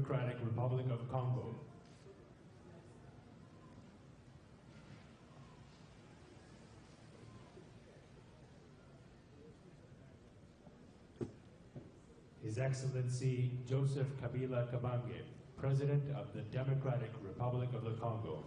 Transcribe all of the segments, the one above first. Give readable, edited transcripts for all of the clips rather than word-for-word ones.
Democratic Republic of Congo. His Excellency Joseph Kabila Kabange, President of the Democratic Republic of the Congo.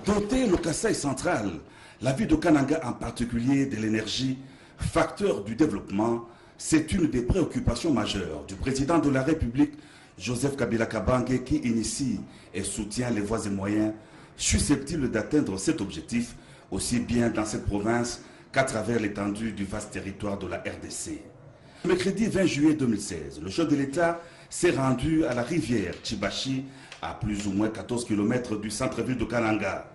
Doter le Kasaï central, la ville de Kananga en particulier, de l'énergie, facteur du développement, c'est une des préoccupations majeures du président de la République, Joseph Kabila Kabange, qui initie et soutient les voies et moyens susceptibles d'atteindre cet objectif, aussi bien dans cette province qu'à travers l'étendue du vaste territoire de la RDC. Le mercredi 20 juillet 2016, le chef de l'État s'est rendu à la rivière Chibashi, à plus ou moins 14 km du centre-ville de Kananga.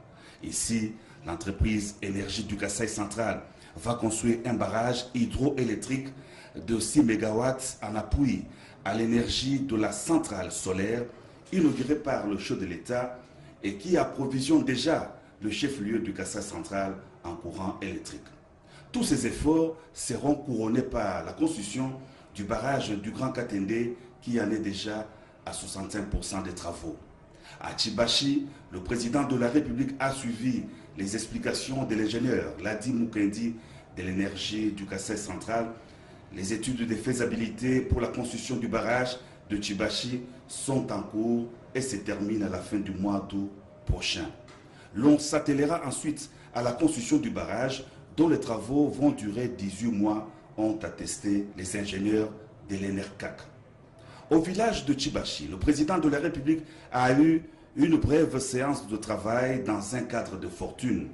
Ici, l'entreprise Énergie du Kasaï central va construire un barrage hydroélectrique de 6 MW en appui à l'énergie de la centrale solaire inaugurée par le chef de l'État et qui approvisionne déjà le chef-lieu du Kasaï central en courant électrique. Tous ces efforts seront couronnés par la construction du barrage du Grand Katende qui en est déjà à 65% des travaux. À Chibashi, le président de la République a suivi les explications de l'ingénieur Ladi Mukendi de l'énergie du Kasaï central. Les études de faisabilité pour la construction du barrage de Chibashi sont en cours et se terminent à la fin du mois d'août prochain. L'on s'attellera ensuite à la construction du barrage dont les travaux vont durer 18 mois, ont attesté les ingénieurs de l'ENERCAC. Au village de Chibashi, le président de la République a eu une brève séance de travail dans un cadre de fortune,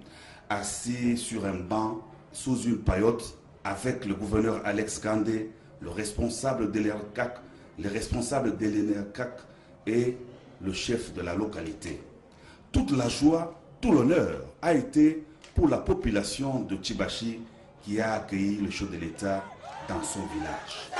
assis sur un banc sous une paillote avec le gouverneur Alex Kandé, le responsable de l'ENERCAC, les responsables de l'ENERCAC et le chef de la localité. Toute la joie, tout l'honneur a été pour la population de Chibashi qui a accueilli le chef de l'État dans son village.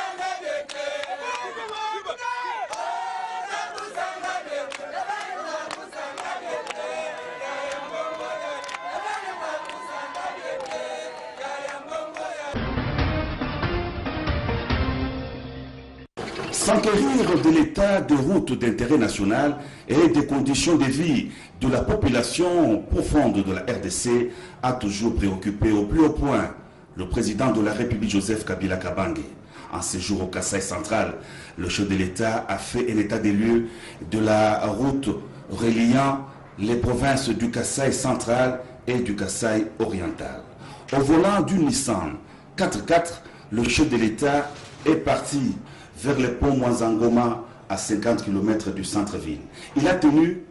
S'enquérir de l'état des routes d'intérêt national et des conditions de vie de la population profonde de la RDC a toujours préoccupé au plus haut point le président de la République Joseph Kabila Kabange. En séjour au Kasaï central, le chef de l'État a fait un état des lieux de la route reliant les provinces du Kasaï central et du Kasaï oriental. Au volant du Nissan 4x4, le chef de l'État est parti vers le pont Mwanzangoma à 50 km du centre-ville. Il a tenu,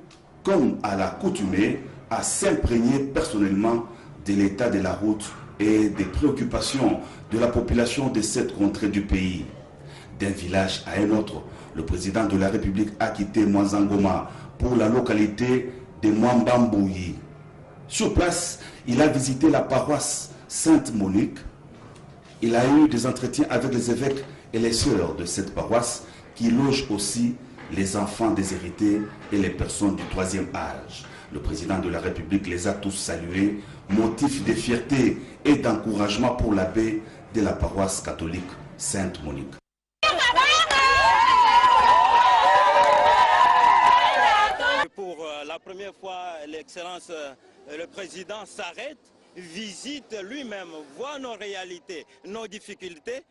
comme à l'accoutumée, à s'imprégner personnellement de l'état de la route et des préoccupations de la population de cette contrée du pays. D'un village à un autre, le président de la République a quitté Mwanzangoma pour la localité de Mwambambouyi. Sur place, il a visité la paroisse Sainte-Monique. Il a eu des entretiens avec les évêques et les sœurs de cette paroisse qui logent aussi les enfants déshérités et les personnes du troisième âge. Le président de la République les a tous salués, motif de fierté et d'encouragement pour l'abbé de la paroisse catholique Sainte-Monique. Pour la première fois, l'Excellence, le président s'arrête, visite lui-même, voit nos réalités, nos difficultés.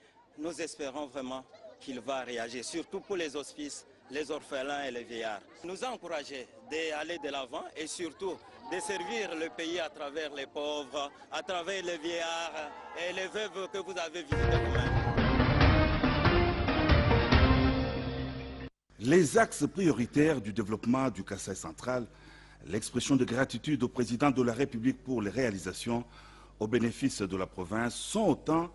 Nous espérons vraiment qu'il va réagir, surtout pour les hospices, les orphelins et les vieillards. Nous encourager d'aller de l'avant et surtout de servir le pays à travers les pauvres, à travers les vieillards et les veuves que vous avez visitées vous-même. Les axes prioritaires du développement du Kasaï central, l'expression de gratitude au président de la République pour les réalisations au bénéfice de la province sont autant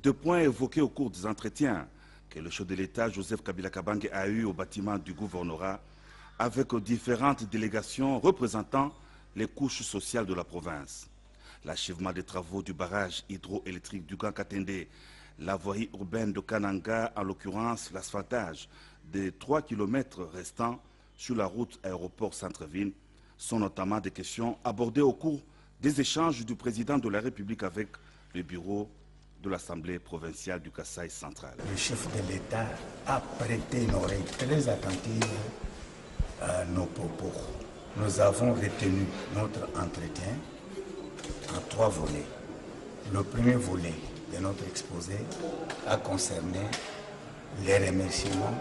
Deux points évoqués au cours des entretiens que le chef de l'État, Joseph Kabila Kabange, a eu au bâtiment du gouvernorat avec différentes délégations représentant les couches sociales de la province. L'achèvement des travaux du barrage hydroélectrique du Grand Katende, la voirie urbaine de Kananga, en l'occurrence l'asphaltage des 3 km restants sur la route aéroport centre-ville, sont notamment des questions abordées au cours des échanges du président de la République avec le bureau de l'Assemblée provinciale du Kasaï central. Le chef de l'État a prêté une oreille très attentive à nos propos. Nous avons retenu notre entretien en 3 volets. Le premier volet de notre exposé a concerné les remerciements,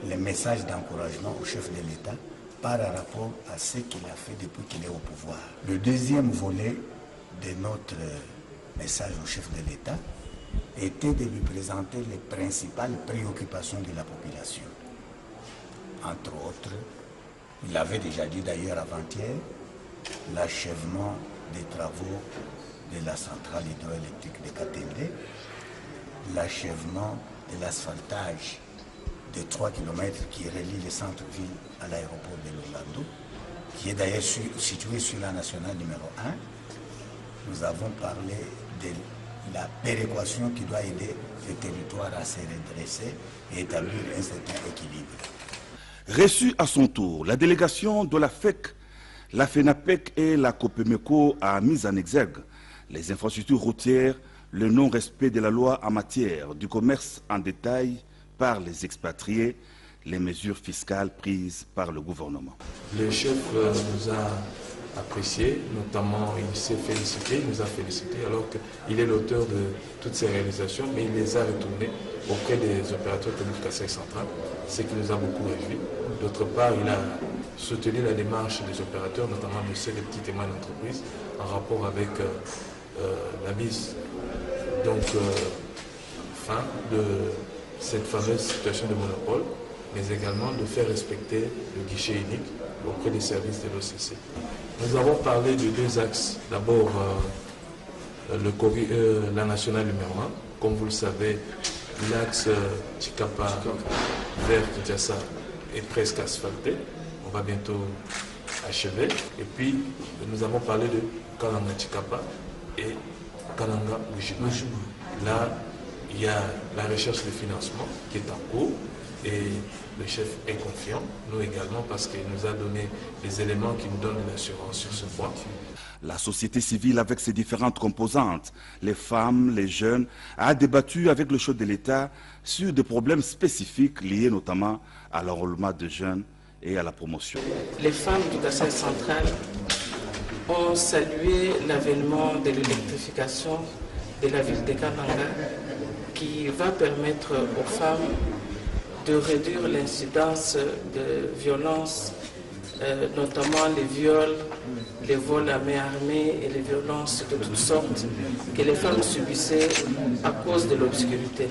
les messages d'encouragement au chef de l'État par rapport à ce qu'il a fait depuis qu'il est au pouvoir. Le deuxième volet de notre message au chef de l'État était de lui présenter les principales préoccupations de la population. Entre autres, il avait déjà dit d'ailleurs avant-hier, l'achèvement des travaux de la centrale hydroélectrique de Katende, l'achèvement de l'asphaltage de 3 km qui relie le centre-ville à l'aéroport de Lolando, qui est d'ailleurs situé sur la nationale numéro 1. Nous avons parlé de la péréquation qui doit aider le territoire à se redresser et établir un certain équilibre. Reçue à son tour, la délégation de la FEC, la FENAPEC et la COPEMECO a mis en exergue les infrastructures routières, le non-respect de la loi en matière du commerce en détail par les expatriés, les mesures fiscales prises par le gouvernement. Le chef nous a apprécié, notamment il s'est félicité, il nous a félicité alors qu'il est l'auteur de toutes ces réalisations, mais il les a retournées auprès des opérateurs économiques du Kasaï central, ce qui nous a beaucoup réjoui. D'autre part, il a soutenu la démarche des opérateurs, notamment de ces petites et moyennes entreprises, en rapport avec la mise fin de cette fameuse situation de monopole, mais également de faire respecter le guichet unique auprès des services de l'OCC. Nous avons parlé de 2 axes. D'abord, la nationale numéro 1. Comme vous le savez, l'axe Chikapa vers Kinshasa est presque asphalté. On va bientôt achever. Et puis, nous avons parlé de Kananga Chikapa et Kananga Ujima. Là, il y a la recherche de financement qui est en cours et le chef est confiant, nous également, parce qu'il nous a donné des éléments qui nous donnent de l'assurance sur ce point. La société civile, avec ses différentes composantes, les femmes, les jeunes, a débattu avec le chef de l'État sur des problèmes spécifiques liés notamment à l'enrôlement de jeunes et à la promotion. Les femmes du Kasaï central ont salué l'avènement de l'électrification de la ville de Kananga, qui va permettre aux femmes de réduire l'incidence de violences, notamment les viols, les vols à main armée et les violences de toutes sortes que les femmes subissaient à cause de l'obscurité.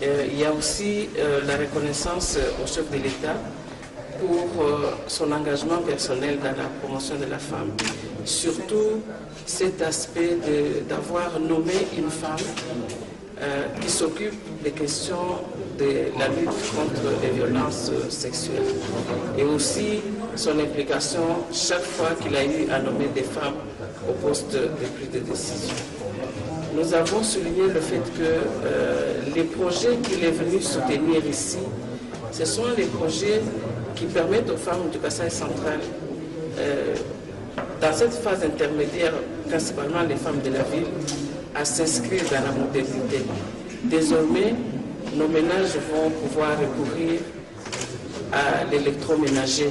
Il y a aussi la reconnaissance au chef de l'État pour son engagement personnel dans la promotion de la femme. Surtout cet aspect d'avoir nommé une femme qui s'occupe des questions de la lutte contre les violences sexuelles. Et aussi son implication chaque fois qu'il a eu à nommer des femmes au poste de prise de décision. Nous avons souligné le fait que les projets qu'il est venu soutenir ici, ce sont les projets qui permettent aux femmes du Kasaï central, dans cette phase intermédiaire, principalement les femmes de la ville, à s'inscrire dans la modernité. Désormais, nos ménages vont pouvoir recourir à l'électroménager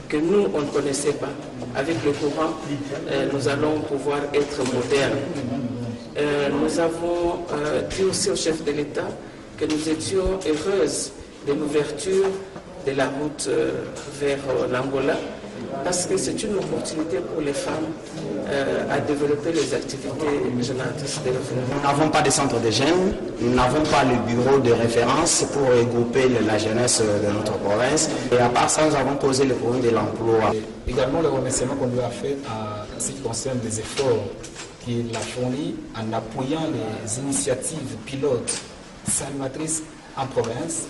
que nous, on ne connaissait pas. Avec le courant, nous allons pouvoir être modernes. Nous avons dit aussi au chef de l'État que nous étions heureuses de l'ouverture de la route vers l'Angola, parce que c'est une opportunité pour les femmes à développer les activités génératrices de revenus. Nous n'avons pas de centre de jeunes, nous n'avons pas le bureau de référence pour regrouper la jeunesse de notre province. Et à part ça, nous avons posé le problème de l'emploi. Également le remerciement qu'on lui a fait à ce qui concerne les efforts qu'il a fourni en appuyant les initiatives pilotes salvatrices en province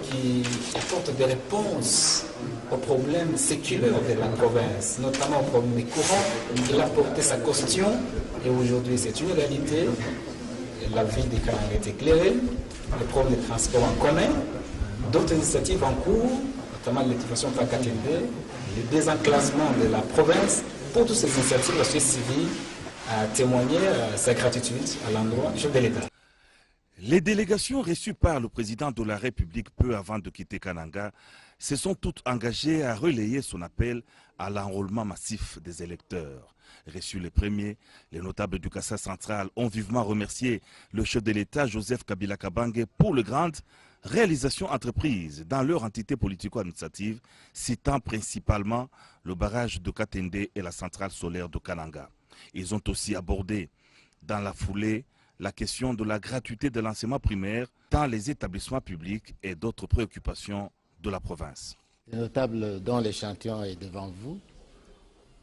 qui apportent des réponses aux problèmes séculaires de la province, notamment aux problèmes des courants. Il a porté sa caution et aujourd'hui c'est une réalité. La ville de Kananga est éclairée, les problèmes de transport en commun, d'autres initiatives en cours, notamment l'électrification par Katende, le désenclavement de la province. Pour toutes ces initiatives, la société civile a témoigné sa gratitude à l'endroit du chef de l'État. Les délégations reçues par le président de la République peu avant de quitter Kananga se sont toutes engagées à relayer son appel à l'enrôlement massif des électeurs. Reçus les premiers, les notables du Kassai central ont vivement remercié le chef de l'État Joseph Kabila Kabange pour les grandes réalisations entreprises dans leur entité politico-administrative, citant principalement le barrage de Katende et la centrale solaire de Kananga. Ils ont aussi abordé dans la foulée la question de la gratuité de l'enseignement primaire dans les établissements publics et d'autres préoccupations de la province. Les notables dont l'échantillon est devant vous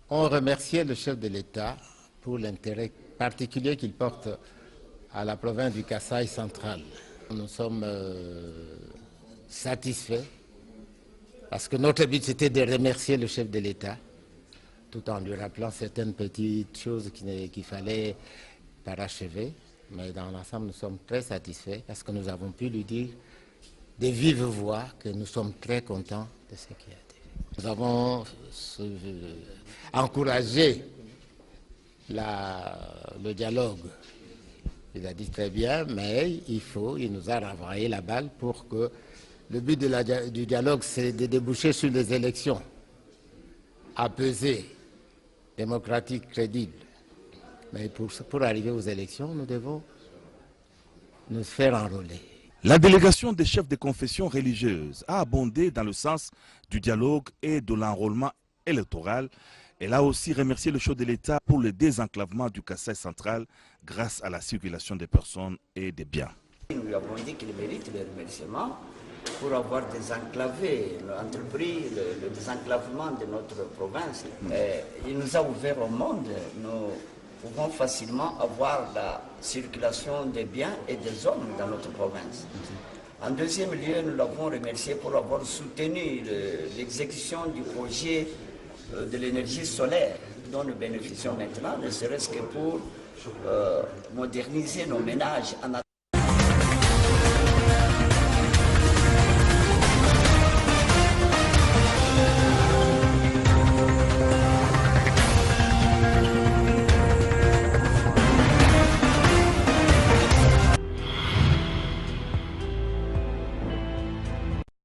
ont remercié le chef de l'État pour l'intérêt particulier qu'il porte à la province du Kassai central. Nous sommes satisfaits parce que notre but c'était de remercier le chef de l'État tout en lui rappelant certaines petites choses qu'il fallait parachever. Mais dans l'ensemble, nous sommes très satisfaits parce que nous avons pu lui dire de vive voix que nous sommes très contents de ce qui a été fait. Nous avons encouragé le dialogue. Il a dit très bien, mais il nous a renvoyé la balle pour que le but du dialogue, c'est de déboucher sur les élections apaisées, démocratiques, crédibles. Mais pour arriver aux élections, nous devons nous faire enrôler. La délégation des chefs de confessions religieuses a abondé dans le sens du dialogue et de l'enrôlement électoral. Elle a aussi remercié le chef de l'État pour le désenclavement du Kassai central grâce à la circulation des personnes et des biens. Nous lui avons dit qu'il mérite les remerciements pour avoir désenclavé, entrepris le désenclavement de notre province. Il nous a ouvert au monde. Nous pouvons facilement avoir la circulation des biens et des hommes dans notre province. En deuxième lieu, nous l'avons remercié pour avoir soutenu l'exécution du projet de l'énergie solaire dont nous bénéficions maintenant, ne serait-ce que pour moderniser nos ménages en